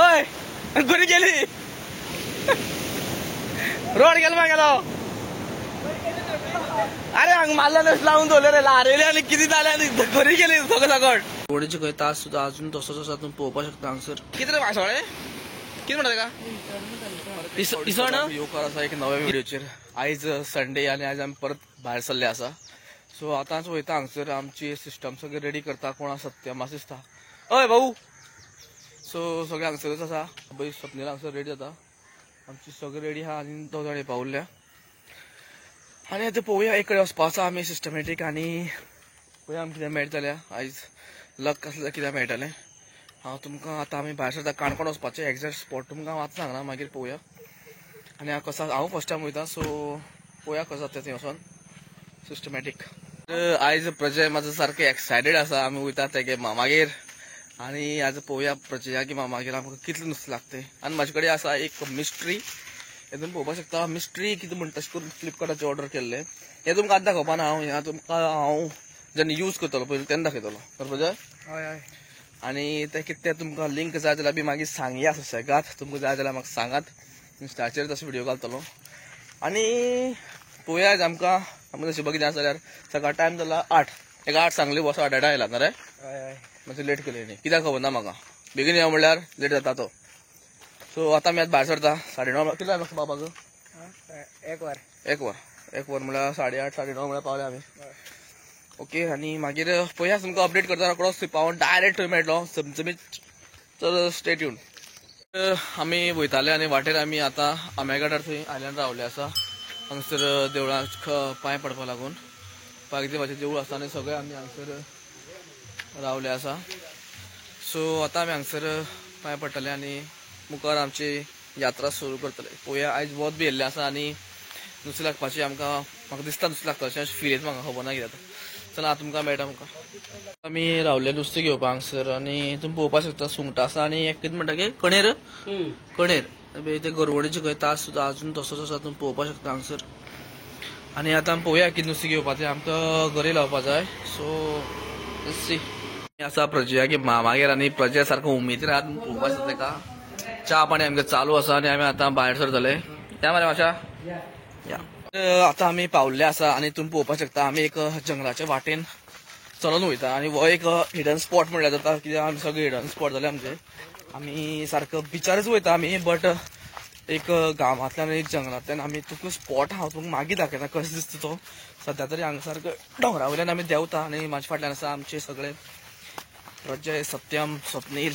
हय कोणी गेली रोड गेलो मागेलो अरे हांग मारल्यानच लावून दवरले रे लारेले आनी कितें जालें आनी खरी गेली सगळं सकट रोडीचे खंय तास सुद्दां अजून तसोच आसा तुम्ही पळोवपाक शकता हांगसर कितें रे मासोळे कितें म्हणटा तेका इसवण येवकार आसा एक नव्या व्हिडिओचेर आयज संडे आनी आयज आमी परत भायर सरले आसा सो आतांच वयता हांगसर आमची सिस्टम सगळे रेडी करता कोण सत्य म्हाका दिसता हय भाऊ सो सगळे हांगसरच आसा पळय स्वप्नील हांगसर रेडी जाता आमची सगळे रेडी आहा आनी 2 जाणे पावुल्ल्या आनी आतां पळोवया एक कडेन वचपा आसा आमी सिस्टमॅटीक आनी पळोवया आमकां कितें मेळटलें आयज लक आसल्यार कितें मेळटलें हांव तुमकां आतां आमी भायर सरता काणकोण वचपाचें एक्झॅक्ट स्पॉट तुमकां हांव आतां सांगना मागीर पळोवया आनी हांव कसो हांव फर्स्ट टायम वयता सो पळोवया कसो जाता थंय वचोन सिस्टमॅटीक आयज प्रजय म्हाजो सारको एक्सायटेड आसा आमी वयता तेगे मामागेर आनी आज पळोवया प्रजया की मामागेर आमकां कितलें नुस्तें लागतें आनी म्हाजे कडेन आसा एक मिस्ट्री हे तुमी पळोवपाक शकता मिस्ट्री कितें म्हणटा तशें करून फ्लिपकार्टाचेर ऑर्डर केल्लें हें तुमकां आतां दाखोवपा ना हांव तुमकां हांव जेन्ना यूज करतलो पयलीं तेन्ना दाखयतलो बरें प्रजय हय हय आनी तें कितें तें तुमकां लिंक जाय जाल्यार बी मागीर सांगया सुशेगाद तुमकां जाय जाल्यार म्हाका सांगात इंस्टाचेर तसो व्हिडिओ घालतलो आनी पळोवया आज आमकां नशिबा कितें आसा जाल्यार सकाळ टायम जाला 8 एक 8 सांगली बसो 8 आयला ना रे हय हय मातशें लेट केली न्ही कित्याक खबर ना म्हाका बेगीन या म्हणल्यार लेट जाता तो सो आतां आमी आतां भायर सरता 9:30 कितले जाय बाबाक एक वर म्हणल्यार 8:30 9:30 म्हणल्यार पावले आमी ओके आनी मागीर पळोवया तुमकां अपडेट करता रोखडोच पावून डायरेक्ट मेळटलो चमचमीत तर स्टे ट्यून्ड आमी वयताले आनी वाटेर आमी आतां आंबेघाटार थंय आयल्यान रावले आसा हांगसर देवळाक पांय पडपा लागून पागदेवाचें देवूळ आसा आनी सगळे आमी हांगसर रावले आसा सो आतां आमी हांगसर पांय पडटले आनी मुखार आमची यात्रा सुरू करतले पळोवया आयज वत बी येयल्लें आसा आनी नुस्तें लागपाची म्हाका दिसता नुस्तें लागता अशें फील येता म्हाका खबर ना कितें जाता चला तुमकां मेळटा म्हाका आमी रावले नुस्तें घेवपाक हांगसर आनी तुमी पळोवपाक शकता सुंगटां आसा आनी एक कितें म्हणटा की कणेर ते गरवडीचे खंय तास सुद्दां अजून तसोच आसा तुमी पळोवपाक शकता हांगसर आनी आतां आमी पळोवया कितें नुस्तें घेवपाचें आमकां गरी लावपा जाय सो सी आसा प्रजया की मामागेर आनी प्रजया सारको उमेदीर आहा तुमी पळोवपाक शकता तेका च्या पाणी आमकां चालू आसा आनी आमी आतां भायर सरतले या मरे मातशा या आतां आमी पावल्ले आसा आनी तुमी पळोवपाक शकता आमी एक जंगलाच्या वाटेन चलून वयता आनी हो एक हिडन स्पॉट म्हणल्यार जाता कित्याक आमी सगळे हिडन स्पॉट जाले आमचे आमी सारको बिचारूच वयता आमी बट एक गांवांतल्यान एक जंगलांतल्यान आमी तुका स्पॉट हांव तुमकां मागीर दाखयता कशें दिसता तो सद्या तरी हांगा सारको डोंगरा वयल्यान आमी देंवता आनी म्हाजे फाटल्यान आसा आमचे सगळे प्रजय सत्यम स्वप्नील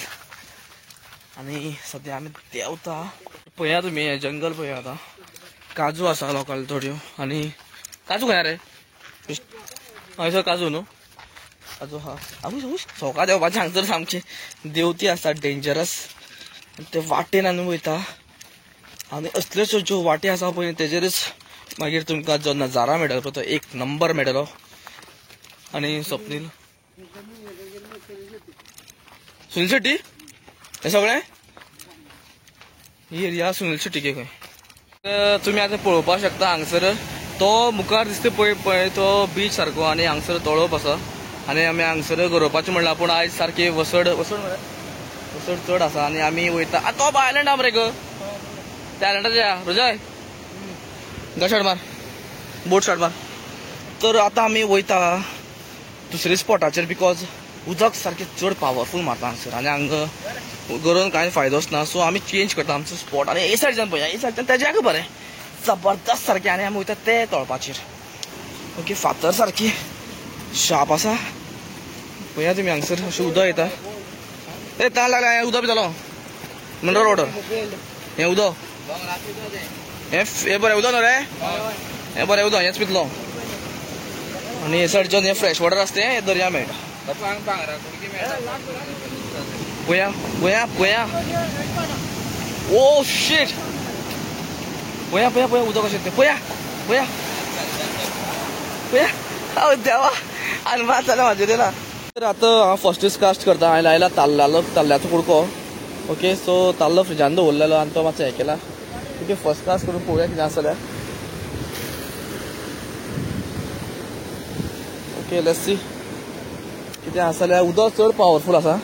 आनी सद्या आमी देंवता पळया तुमी हें जंगल पळया आतां काजू आसा लोकल थोड्यो आनी काजू खंय रे हयसर काजू न्हू काजू हा सोका देंवपाचें हांगसर सामकें देंवती आसा डेंजरस ते वाटेन आमी वयता आनी असल्योच ज्यो वाटे आसा पळय तेजेरच मागीर तुमकां जो नजारा मेळटलो पळय तो एक नंबर मेळटलो आनी स्वप्नील सुनील शेट्टी हे सगळें ही एरिया सुनील शेट्टीके खंय तुमी आतां पळोवपाक शकता हांगसर तो मुखार दिसता पळय तो बीच सारको आनी हांगसर तळप आसा आनी आमी हांगसर गरोवपाचें म्हणलां पूण आयज सारकी वसड चड आसा आनी आमी वयता तो आयलंड आहा मरे ग त्या आयलंडाच्या रोजय गा स्टार्ट मार बोट स्टार्ट मार तर आतां आमी वयता दुसऱ्या स्पॉटाचेर बिकॉज उदक सारकें चड पावरफूल मारता हांगसर आनी हांगा गरोवन कांय फायदोच ना सो आमी चेंज करता आमचो स्पॉट आनी हे सायडीच्यान पळया हे सायडीच्यान तेज्याक बरें जबरदस्त सारकें आनी आमी वयता ते तळपाचेर ओके फातर सारकी शार्प आसा पळया तुमी हांगसर अशें उदक येता ए ताण लागला हें उदक भितलो मिनरल वॉटर हें उदक हें बरें उदक न्हू रे हें बरें उदक हेंच पितलो आनी हे सायडीच्यान हें फ्रेश वॉटर आसता तें दर्या मेळटा पळया ओ शीट पळया उदक कशें तें पळया देवा आनी मात जालें म्हाजें तें ना तर आतां हांव फस्टच कास्ट करता हांवें लायला ताल्ल्याचो कुडको ओके सो ताल्लो फ्रिजान दवरलेलो आनी तो मातसो हें केला ओके फर्स्ट कास्ट करून पळोवया कितें आसा जाल्यार ओके लेट्स सी कितें आसा जाल्यार उदक चड पावरफूल आसा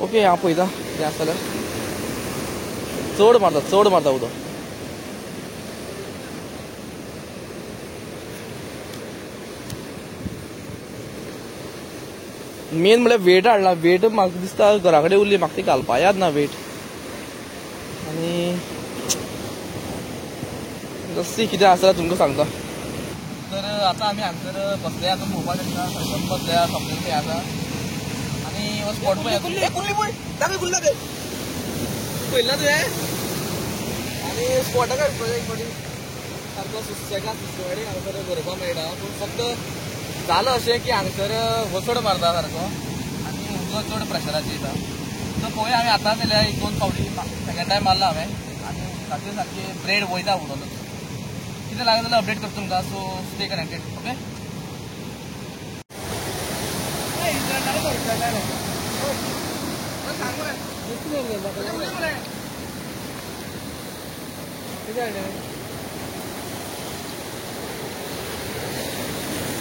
ओके हांव पळयता कितें आसा जाल्यार चड मारता उदक. मेन म्हळ्यार वेट हाडला. वेट म्हाका दिसता घरा कडेन उरली, म्हाका ती घालपा याद ना वेट. आनी जशी कितें आसा तुमकां सांगता. तर आतां आमी हांगसर बसले, आतां भोवपाक शकता. बसल्या सपनेल आसा आनी हो स्पॉट पळय. कुल्ली पळय, दाखय कुल्ला ते पळयला तुवें. आनी स्पॉटाक एक फावटी सारको सुशेगाद सुशेगाडी हांगसर गरोवपाक मेळटा. पूण फक्त जालें अशें की हांगसर वचड मारता सारको आनी उदक चड प्रेशराचेर येता. सो पळोवया आमी आतांच जाल्यार 1-2 फावटी सेकंड टायम मारला हांवें आनी उदकाचेर सारकी ब्रेड वयता उडोवन. कितें लागलें जाल्यार अपडेट करता तुमकां. So stay connected. ओके.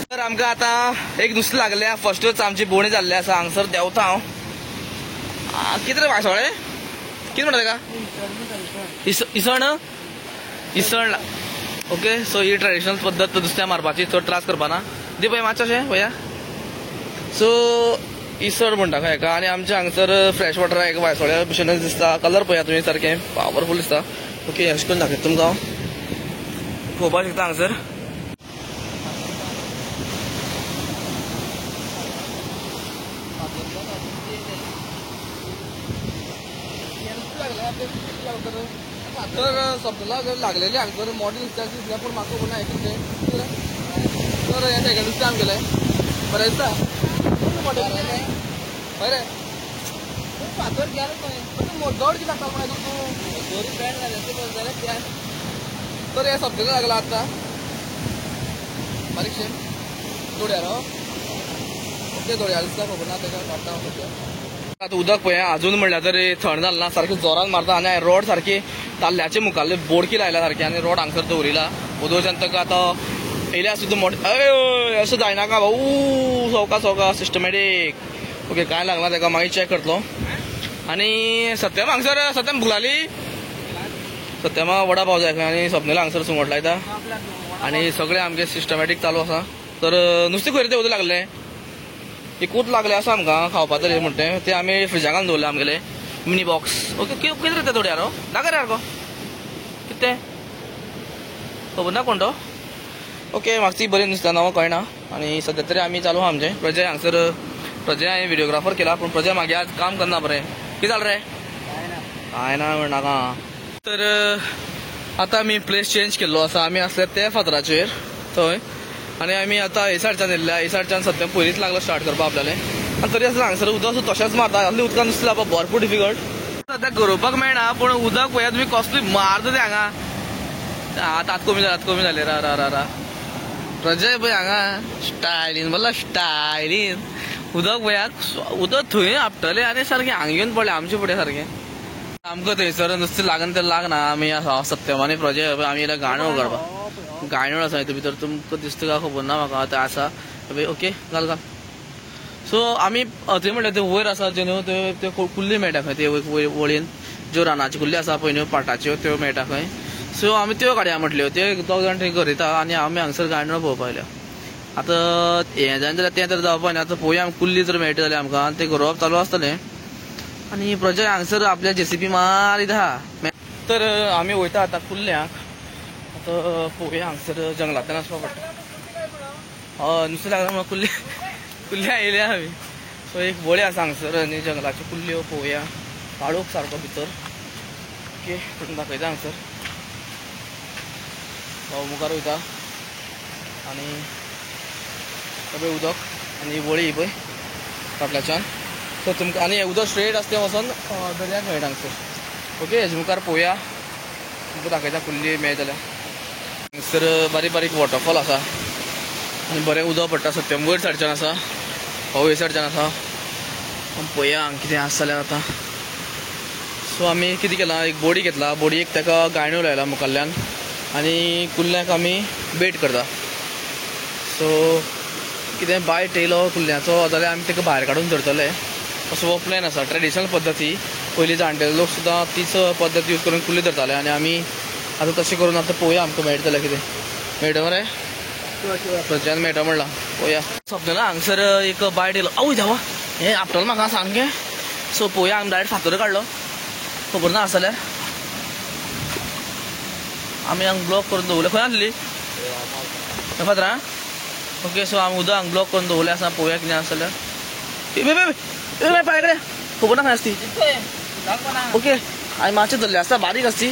तर आमकां आतां एक नुस्तें लागलें. फस्टच आमची बोणी जाल्ली आसा. हांगसर देंवता हांव. कितें रे वासोळे, कितें म्हणटा ताका? इसण. ओके. सो ही ट्रेडिशनल पद्दत नुस्त्या मारपाची, चड त्रास करपाना. दी पळय मातशें अशें पळया. सो इसण म्हणटा खंय हेका. आनी आमच्या हांगसर फ्रेश वॉटर एक वायसोळ्या भशेनच दिसता. कलर पळया तुमी, सारकें पावरफूल दिसता. ओके. अशें करून दाखयता तुमकां हांव. पळोवपाक शकता हांगसर. तर सपनाला लागलेली हांगसर मोठे नुस्त्याची दिसल्या. पूण म्हाका कोण आयकलें तर हे सेकंड नुस्तें आमी केलें. बरें दिसता. हय रे फातर गेलो खंय दौड कितें लागता म्हण तूं दोरी बँड जाल्यार कित्याक. तर हे सपनाला लागला आतां बारीकशें दोड्यारो. ओके. दोड्यारो दिसता खबर ना तेका काडटा. आतां उदक पळया अजून म्हणल्यार तरी थंड जालें ना. सारकी जोरान मारता आनी रोड सारकी ताल्ल्याचे मुखारले बोडकी लायला सारकी आनी रोड हांगसर दवरिला. उदोवच्यान ताका आतां येयल्या सुद्दां मोठे अशें जायनाका भाऊ. सवका सिस्टमॅटीक. ओके. कांय लागना ताका. मागीर चॅक करतलो. आनी सत्यम हांगसर सत्यम भूक लागली. सत्यमा वडा पाव जाय खंय आनी सपनेला हांगसर सुंगट लायता आनी सगळें आमगे सिस्टमॅटीक चालू आसा. तर नुस्तें खंय ते उदक लागलें. एकूच लागले आसा आमकां खावपा तरी म्हणटे. ते आमी फ्रिजा घालून दवरले आमगेले मिनी बॉक्स. ओके. कितें रे ते थोड्यारो नाका रे सारको कितें खबर ना कोण तो. ओके. म्हाका ती बरी नुस्त्या नांवां कळना. आनी सद्या तरी आमी चालू आहा आमचें. प्रजय हांगसर प्रजय हांवें व्हिडियोग्राफर केला. पूण प्रजय म्हागे आज काम करना बरें. कितें जालें रे? कांय ना म्हणनाका. तर आतां आमी प्लेस चेंज केल्लो आसा. आमी आसले ते फातराचेर थंय आनी आमी आतां हे सायडच्यान येयल्ल्या. हे सायडच्यान सद्या पयलींच लागलो स्टार्ट करपा आपल्यालें. आनी तरी आसतना हांगसर उदक तशेंच मारता. असलें उदकान नुस्तें लावपाक भरपूर डिफिकल्ट. सद्या गरोवपाक मेळना. पूण उदक पळया तुमी कसली मारता तें हांगा. आतां कमी जालें रा. प्रजय पळय हांगा स्टायलीन बोल्ला. स्टायलीन उदक पळया. उदक थंय आपटलें आनी सारकें हांगा येवन पडलें आमचे फुडें सारकें. आमकां थंयसर नुस्तें लागना तें लागना. आमी सत्यम आनी प्रजय आमी येयल्या गाणो काडपाक. गायनोळ आसा हितून भितर. तुमकां दिसता काय खबर ना म्हाका. आतां आसा. ओके. घाल. सो आमी थंय म्हणल्यार ते वयर आसा जे न्हू ते कुल्ली मेळटा खंय ते वळीन ज्यो रानाच्यो कुल्ली आसा पळय न्हू पाटाच्यो त्यो मेळटा खंय. सो आमी त्यो काडया म्हटल्यो. ते 2 जाण थंय गरयता आनी आमी हांगसर गायनोळ पळोवपाक येयल्या. आतां हें जायना जाल्यार तें तर जावपा न्ही. आतां पळोवया कुल्ली जर मेळटा जाल्यार आमकां तें गरोवप चालू आसतलें. आनी प्रजय हांगसर आपल्या JCB मारीत आहा. तर आमी वयता आतां कुल्ल्यांक. आतां पळोवया हांगसर जंगलांतल्यान वचपा पडटा. हय नुस्तें लागना म्हणून कुल्ल्या येयल्या आमी. सो एक वळी आसा हांगसर आनी जंगलाच्यो कुल्ल्यो पळोवया. काळोख सारको भितर. ओके. करून दाखयता हांगसर. भाऊ मुखार वयता आनी पळय उदक आनी वळी पळय फाटल्याच्यान. सो तुमकां आनी हें उदक स्ट्रेट आसा तें वचोन दर्याक मेळटा हांगसर. ओके. हेजे मुखार पळोवया. तुमकां दाखयता कुल्ली मेळत जाल्यार. हांगसर बारीक वॉटरफॉल आसा आनी बरें उदक पडटा. सत्यम वयर सायडच्यान आसा. हो हे सायडच्यान आसा. पळोवया हांगा कितें आसा जाल्यार आतां. सो आमी कितें केलां एक बोडी घेतला. बोडयेक ताका गायनोळ लायला मुखारल्यान आनी कुल्ल्यांक आमी बेट करता. सो कितें बायट येयलो कुल्ल्यांचो जाल्यार आमी ताका भायर काडून धरतले असो हो प्लॅन आसा. ट्रेडिशनल पद्दती पयलीं जाणटेले लोक सुद्दां तीच पद्दत यूज करून कुल्ली धरताले आनी आमी आतां तशें करून आतां पळोवया आमकां मेळटलें कितें मेळटा मरे थंयच्यान मेळटा म्हणलां पळोवया सोंपलें ना हांगसर एक बायट येयलो आवय देवा हें आपटलें म्हाका सामकें सो पळोवया आमी डायरेक्ट फातर काडलो खबर ना आसल्यार आमी हांगा ब्लॉक करून दवरलें खंय आसली फातरां ओके सो आमी उदक हांगा ब्लॉक करून दवरलें आसा पळोवया कितें आसल्यार पांय कडेन खबर ना खंय आसती ओके हांवें मातशें धरलें आसता बारीक आसती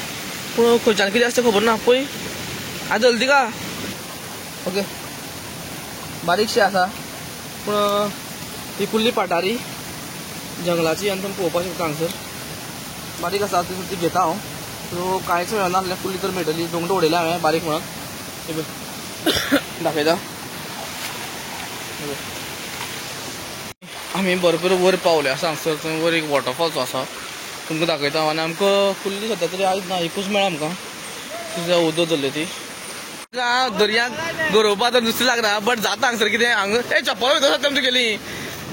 पूण खंयच्यान कितें आसता खबर ना पळय हांवें धरली का ओके बारीकशी आसा पूण ही कुल्ली पाटारी जंगलाची आनी तुमी पळोवपाक शकता हांगसर बारीक आसा ती घेता हांव सो कांयच मेळना नासल्यार कुल्ली तर मेळटली दोंगटो उडयल्या हांवें बारीक म्हणून दाखयता आमी भरपूर वयर पावले आसा हांगसर थंय वयर एक वॉटरफॉल्स आसा तुमकां दाखयता आनी आमकां कुल्ली सद्या तरी आयज ना एकूच मेळ्ळा आमकां तुज्या उदक धरली ती दर्यांत गरोवपाक तर नुस्तें लागना बट जाता हांगसर कितें हांगा चप्पल वयता सद्या आमची गेली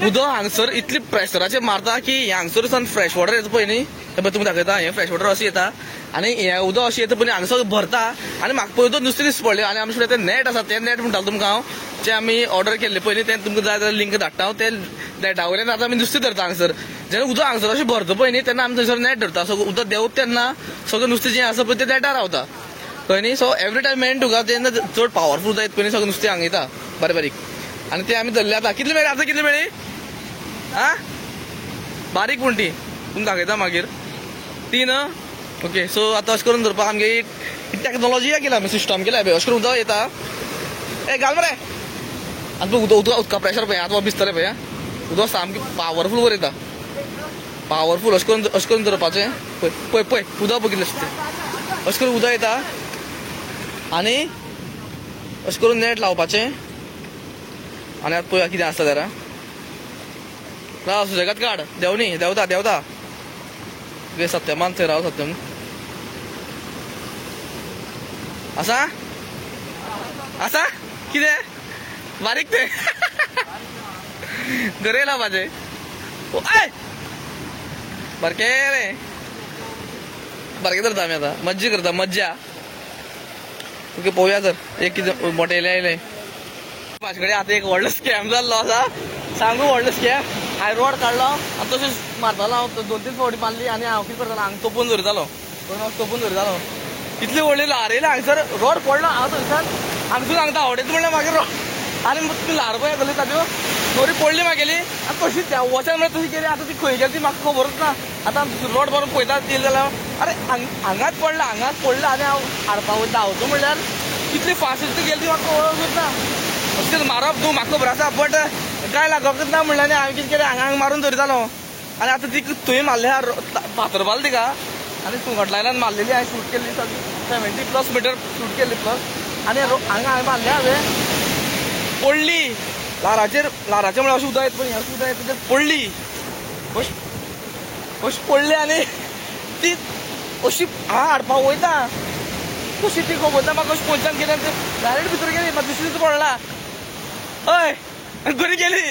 उदक हांगसर इतली प्रेशराचेर मारता की हांगसर सावन फ्रेश वॉटर येता पळय न्ही हे पळय तुमकां दाखयता हें फ्रेश वॉटर अशें येता आनी हें उदक अशें येता पळय हांगसर भरता आनी म्हाका पळय तो नुस्तें दिसता पडलें आनी आमचे कडेन तें नॅट आसा तें नॅट म्हणटालो तुमकां हांव जें आमी ऑर्डर केल्लें पळय न्ही तें तुमकां जाय जाल्यार लिंक धाडटा हांव तें नॅटा वयल्यान आतां आमी नुस्तें धरता हांगसर जेन्ना उदक हांगसर अशें भरता पळय न्ही तेन्ना आमी थंयसर नॅट धरता सो उदक देंवता तेन्ना सगळें नुस्तें जें आसा पळय तें नॅटार रावता कळ्ळें न्ही सो एवरी टायम मेळटा तुका तेन्ना चड पावरफूल जायत पळय न्ही सगळें नुस्तें हांगा येता बारीक बारीक आनी तें आमी धरलें आतां कितले मेळ्ळी आतां कितले मेळ्ळी आं बारीक पूण ती तुमकां दाखयता मागीर ती न्हय ओके सो आतां अशें करून धरपाक आमगे टॅक्नोलॉजी केला आमी सिस्टम केला पळय अशें करून उदक येता ए घाल मरे आतां उदका प्रेशर पळय आतां भिजतलें पळय उदक सामकें पावरफूल वयर येता पावरफूल अशें करून धरपाचें पळय पळय पळय उदक पळय कितलें आसता तें अशें करून उदक येता आनी अशें करून नॅट लावपाचें आनी आतां पळया कितें आसता जाल्यार राव सुशेगाद काड देंवनी देंवता देंवता सत्यमान थंय राव सत्यम आसा आसा कितें बारीक तें गरे लावपाचें बारके रे बारके धरता आमी आतां मज्जा करता मज्जा ओके पळोवया तर एक कितें मोठे येयले म्हाजे कडेन आतां एक व्हडलो स्कॅम जाल्लो आसा सांगू व्हडलो स्कॅम हांवें रोड काडलो आनी तशेंच मारतालो हांव 2-3 फावटी मारली आनी हांव कितें करतालो हांगा तोपून धरतालो तोपून धरतालो इतली व्हडली ल्हार येयली हांगसर रोड पडलो हांव थंयसान हांगसून हांगा आवडटा म्हणल्यार मागीर आनी ती ल्हार पळय येतली ताज्यो बरी पडली म्हागेली आनी तशीच वचन म्हळ्यार तशी गेली आतां ती खंय गेली ती म्हाका खबरूच ना आतां रोड मारून पळयता येयली जाल्यार अरे हांगाच पडला आनी हांव हाडपा वयता धांवता म्हणल्यार कितली फास्ट गेली ती म्हाका वळखूच ना अशें मारप न्हू म्हाका खबर आसा बट काय लागपूच ना म्हणलें आनी हांवें कितें केलें हांगा मारून धरतालो आनी आतां ती थंय मारले फातरपाल तिका आनी सुंगट लायल्यान मारलेली हांवें शूट केल्ली 70+ मिटर शूट केल्ली प्लस आनी हांगा हांवें मारलें हांवें पडली ल्हाराचेर म्हळ्यार अशें उदक येता पळय अशें उदक येता तेजेर पडली अशी पडली आनी ती अशी हाडपाक वयता कशी ती खबर ना म्हाका अशी पोयच्यान गेली डायरेक्ट भितर गेली म्हाका दुसरी दीस पडला हय बरी गेली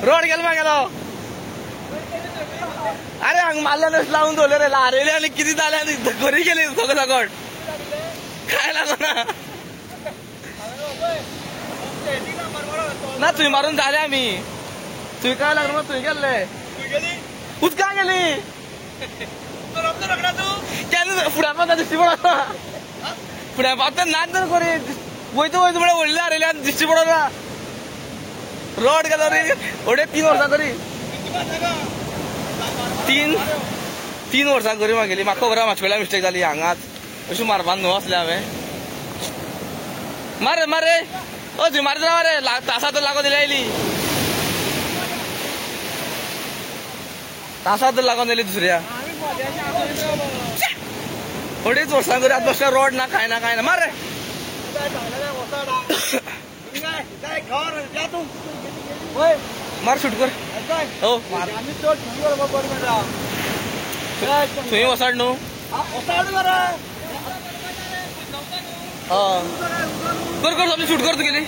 रोड गेलो म्हागेलो अरे हांगा मारल्यान अशें लावून दवरले रे ल्हार आनी कितें जालें आनी बरी गेली सगळें सकट काय लागना ना थंय मारून जाले आमी थंय काय लागना थंय गेल्ले उदका गेली केन्ना फुड्यान पावता दिश्टी पडना फुड्यान पावता नाच तर खरी वयता म्हळ्यार व्हडली हारयली आनी दिश्टी पडना रोड गेलो रे अडे 3 वर्सां करी 3 वर्सां करी म्हागेली म्हाका खबर आहा म्हाजे कडल्यान मिस्टेक जाली हांगाच अशी मारपाक न्हू आसलें हांवें मार रे थंय मारीत राव रे तासा तर लागो दिली आयली तासा तर लागोन दिली दुसऱ्या अडेच वर्सां करी आतां तशें रोड ना काय ना मार रे मार शूट कर हो मार थंय वसाड न्हू कर समजी शूट कर तुगेली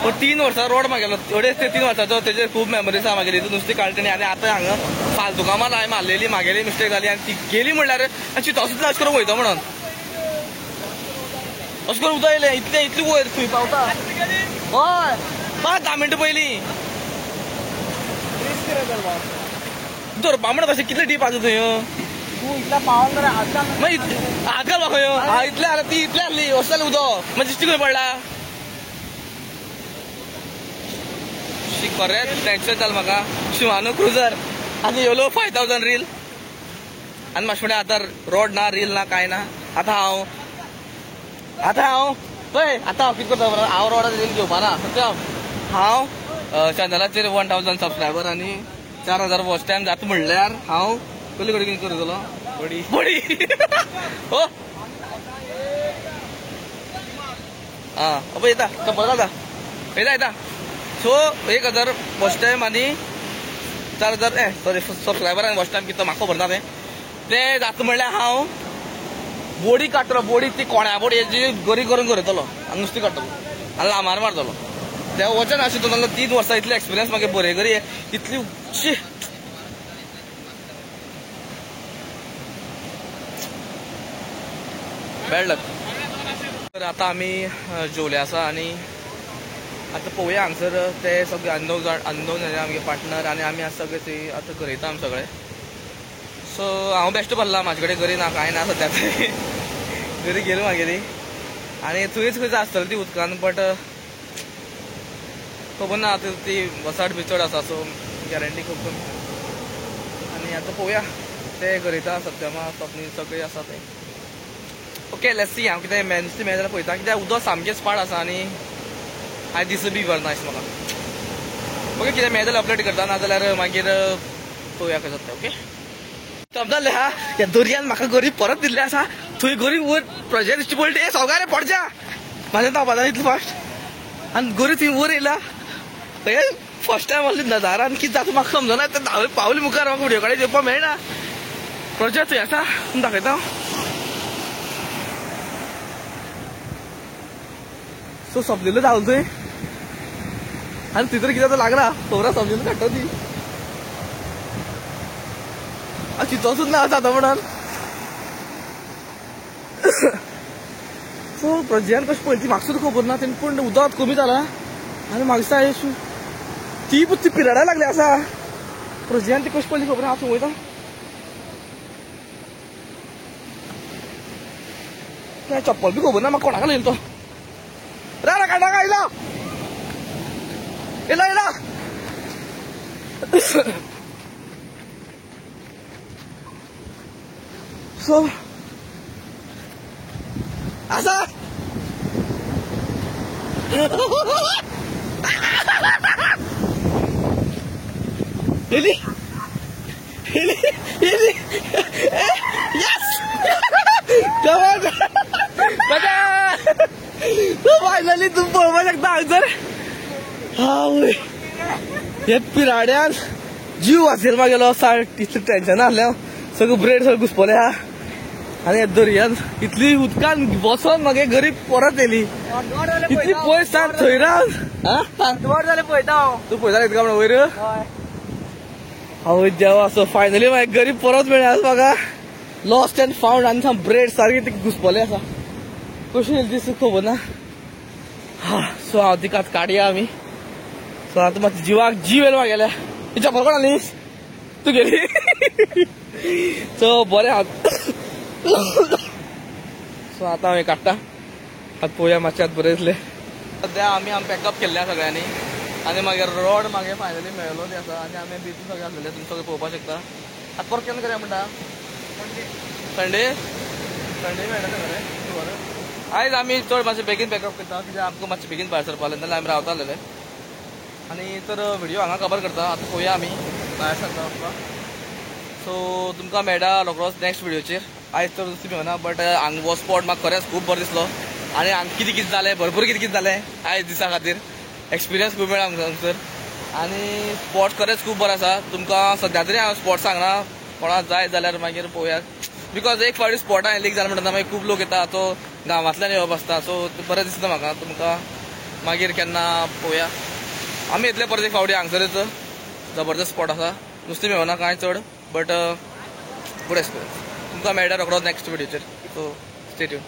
3 वर्सां रोड मागेलो थोडेच ते 3 वर्साचो तेजे खूब मेमरीज आहा म्हागेली नुस्तें काडटणी आनी आतां हांगा फालतू कामां हांवें मारलेली म्हागेली मिस्टेक जाली आनी ती गेली म्हणल्यार अशी तसोच अशें करून वयता म्हणून अशें करून उदक येयलें इतली वयर खंय पावता हय 5-10 मिनटां पयलीं धरपा म्हणून कशें कितले डीप आसा थंय तू इतला पावून मागीर हात घाल म्हाका इतले जाल्यार ती इतले आहली अशें जालें उदक मागीर दिश्टी खंय पडला खरेंच टेन्शन जालें म्हाका शिवानो क्रुजर आनी येलो 5000 रील आनी मातशें फुडें आतां रोड ना रील ना कांय ना आतां हांव पळय आतां हांव कितें करता बरो हांव रोडार रील घेवपा ना सत्य हांव चॅनलाचेर 1000 सबस्क्रायबर आनी 4000 वॉच टायम जाता म्हणल्यार हांव पयलीं कडेन कितें करतलो बडी हो आं पळय येता चप्पल घालता येता सो 1000 वॉच टायम आनी 4000 सॉरी सबस्क्रायबर आनी वॉच टायम कितें म्हाका खबर ना तें जाता म्हणल्यार हांव बोडी काडटलो बोडी ती कोण्या बोडी हेजी गरी करून गरयतलो आनी नुस्तें काडटलो आनी लामार मारतलो त्या वचन अशें तो 3 वर्सां इतले एक्सपिरियन्स म्हागे बरे गरी इतली शी बॅड लक तर आतां आमी जेवले आसा आनी आतां पळोवया हांगसर ते सगळे अननोन आमगे पार्टनर आनी आमी आसा सगळे थंय आतां गरयता आमी सगळे सो हांव बेश्ट भरला म्हाजे कडेन गरी ना कांय ना सद्या गरी गेली म्हागेली आनी थंयच खंय आसतली ती उदकान बट खबर ना आतां ती वसाड बिचड आसा सो गॅरंटी खूब कमी आनी आतां पळोवया ते गरयता सत्यमा स्वप्नील सगळे आसा ते ओके लेट्स सी हांव कितें नुस्तें मेळ्ळें जाल्यार पळयता कित्याक उदक सामकें स्पाट आसा आनी आयज दीस बी बरो ना दिसता म्हाका ओके कितें मेळ्ळें जाल्यार अपडेट करता नाजाल्यार मागीर पळोवया कशें जाता ओके समजले हा ह्या दर्यान म्हाका गरी परत दिल्ले आसा थंय गरी वयर प्रोजेक्ट दिश्टी पडली सवगा रे पडच्या म्हाजें धांवपा जालें इतलें फास्ट आनी गरी थंय वयर येयला फर्स्ट टायम असली नजारान कितें जाता म्हाका समजना ते धांवली पावली मुखार म्हाका व्हिडिओ काडून येवपा मेळना प्रोजेक्ट थंय आसा दाखयता सो सोंपलेलो धांवलो थंय आनी थंय तर कितें जाता लागला खबरां समजून काडटा ती चिंतो सुद्दां आसा आतां म्हणून सो प्रोजेक्ट कशें पळयली ती म्हाका सुद्दां खबर ना तेणी पूण उदक कमी जाला आनी म्हाका दिसता ती पिराडा लागली आसा प्रोजेक्ट ती कशी पळयली खबर हांव थंय वयता चप्पल बी खबर ना म्हाका कोणाक येयलो तो राडा काडा येयला सो आसा येयली यस फायनली तूं पळोवपा शकता हांगसर आवय हे पिराड्यान जीव वाचयलो म्हागेलो इतलें टेन्शन आसलें सगळें ब्रेड सगळें घुसपलें आहा आनी हे दर्यान इतली उदकान बसोन मागे घरी परत येयली इतली पयस सांग थंय रावन जाल्यार पळयता हांव तूं पळयता येता काय वयर आवय देवा सो फायनली म्हागे घरी परत मेळ्ळें म्हाका लॉस्ट एंड फावंड आनी साम ब्रेड सारकी घुसपलें आसा कशी येयली ती खबर ना सो हांव तिका काडया आमी सो आतां मातशें जिवाक जीव येयलो म्हागेल्या तिच्या बरोबर आनी तूं गेली सो बरें सो आतां हांव हें काडटा आतां पळोवया मातशें आतां बरें दिसलें सद्या आमी पॅकअप केल्लें सगळ्यांनी आनी मागीर रोड मागीर फायनली मेळ्ळो बी आसा आनी आमी बीच सगळें आसलेले तुमी सगळें पळोवपाक शकता आतां परत केन्ना करया म्हणटा संडे मेळटा खरें बरें आयज आमी चड मातशें बेगीन पॅकअप करता कित्याक आमकां मातशें बेगीन भायर सरपालें नाल्यार आमी रावता आसलेले आनी तर व्हिडिओ हांगा कवर करता आतां पळोवया आमी भायर सरता वचपाक सो तुमकां मेळटा रोखडोच नेक्स्ट व्हिडिओचेर आयज तर नुस्तें मेळना बट हांगा हो स्पॉट म्हाका खरेंच खूब बरो दिसलो आनी हांगा कितें कितें जालें भरपूर कितें जालें आयज दिसा खातीर एक्सपिरियन्स खूब मेळ्ळा हांगसर आनी स्पॉट खरेंच खूब बरो आसा तुमकां सद्या तरी हांव स्पॉट सांगना कोणाक जाय जाल्यार मागीर पळोवया बिकॉज एक फावटी स्पॉटां लीक जालें म्हणटा मागीर खूब लोक येता तो गांवांतल्यान येवप आसता सो बरें दिसता म्हाका तुमकां मागीर केन्ना पळोवया. आमी येतले परत एक फावटी हांगसरच जबरदस्त स्पॉट आसा. नुस्तें मेळना कांय चड बट गुड एक्सपिरियन्स. तुमकां मेळटा रोखडोच नेक्स्ट व्हिडिओचेर. So stay tune.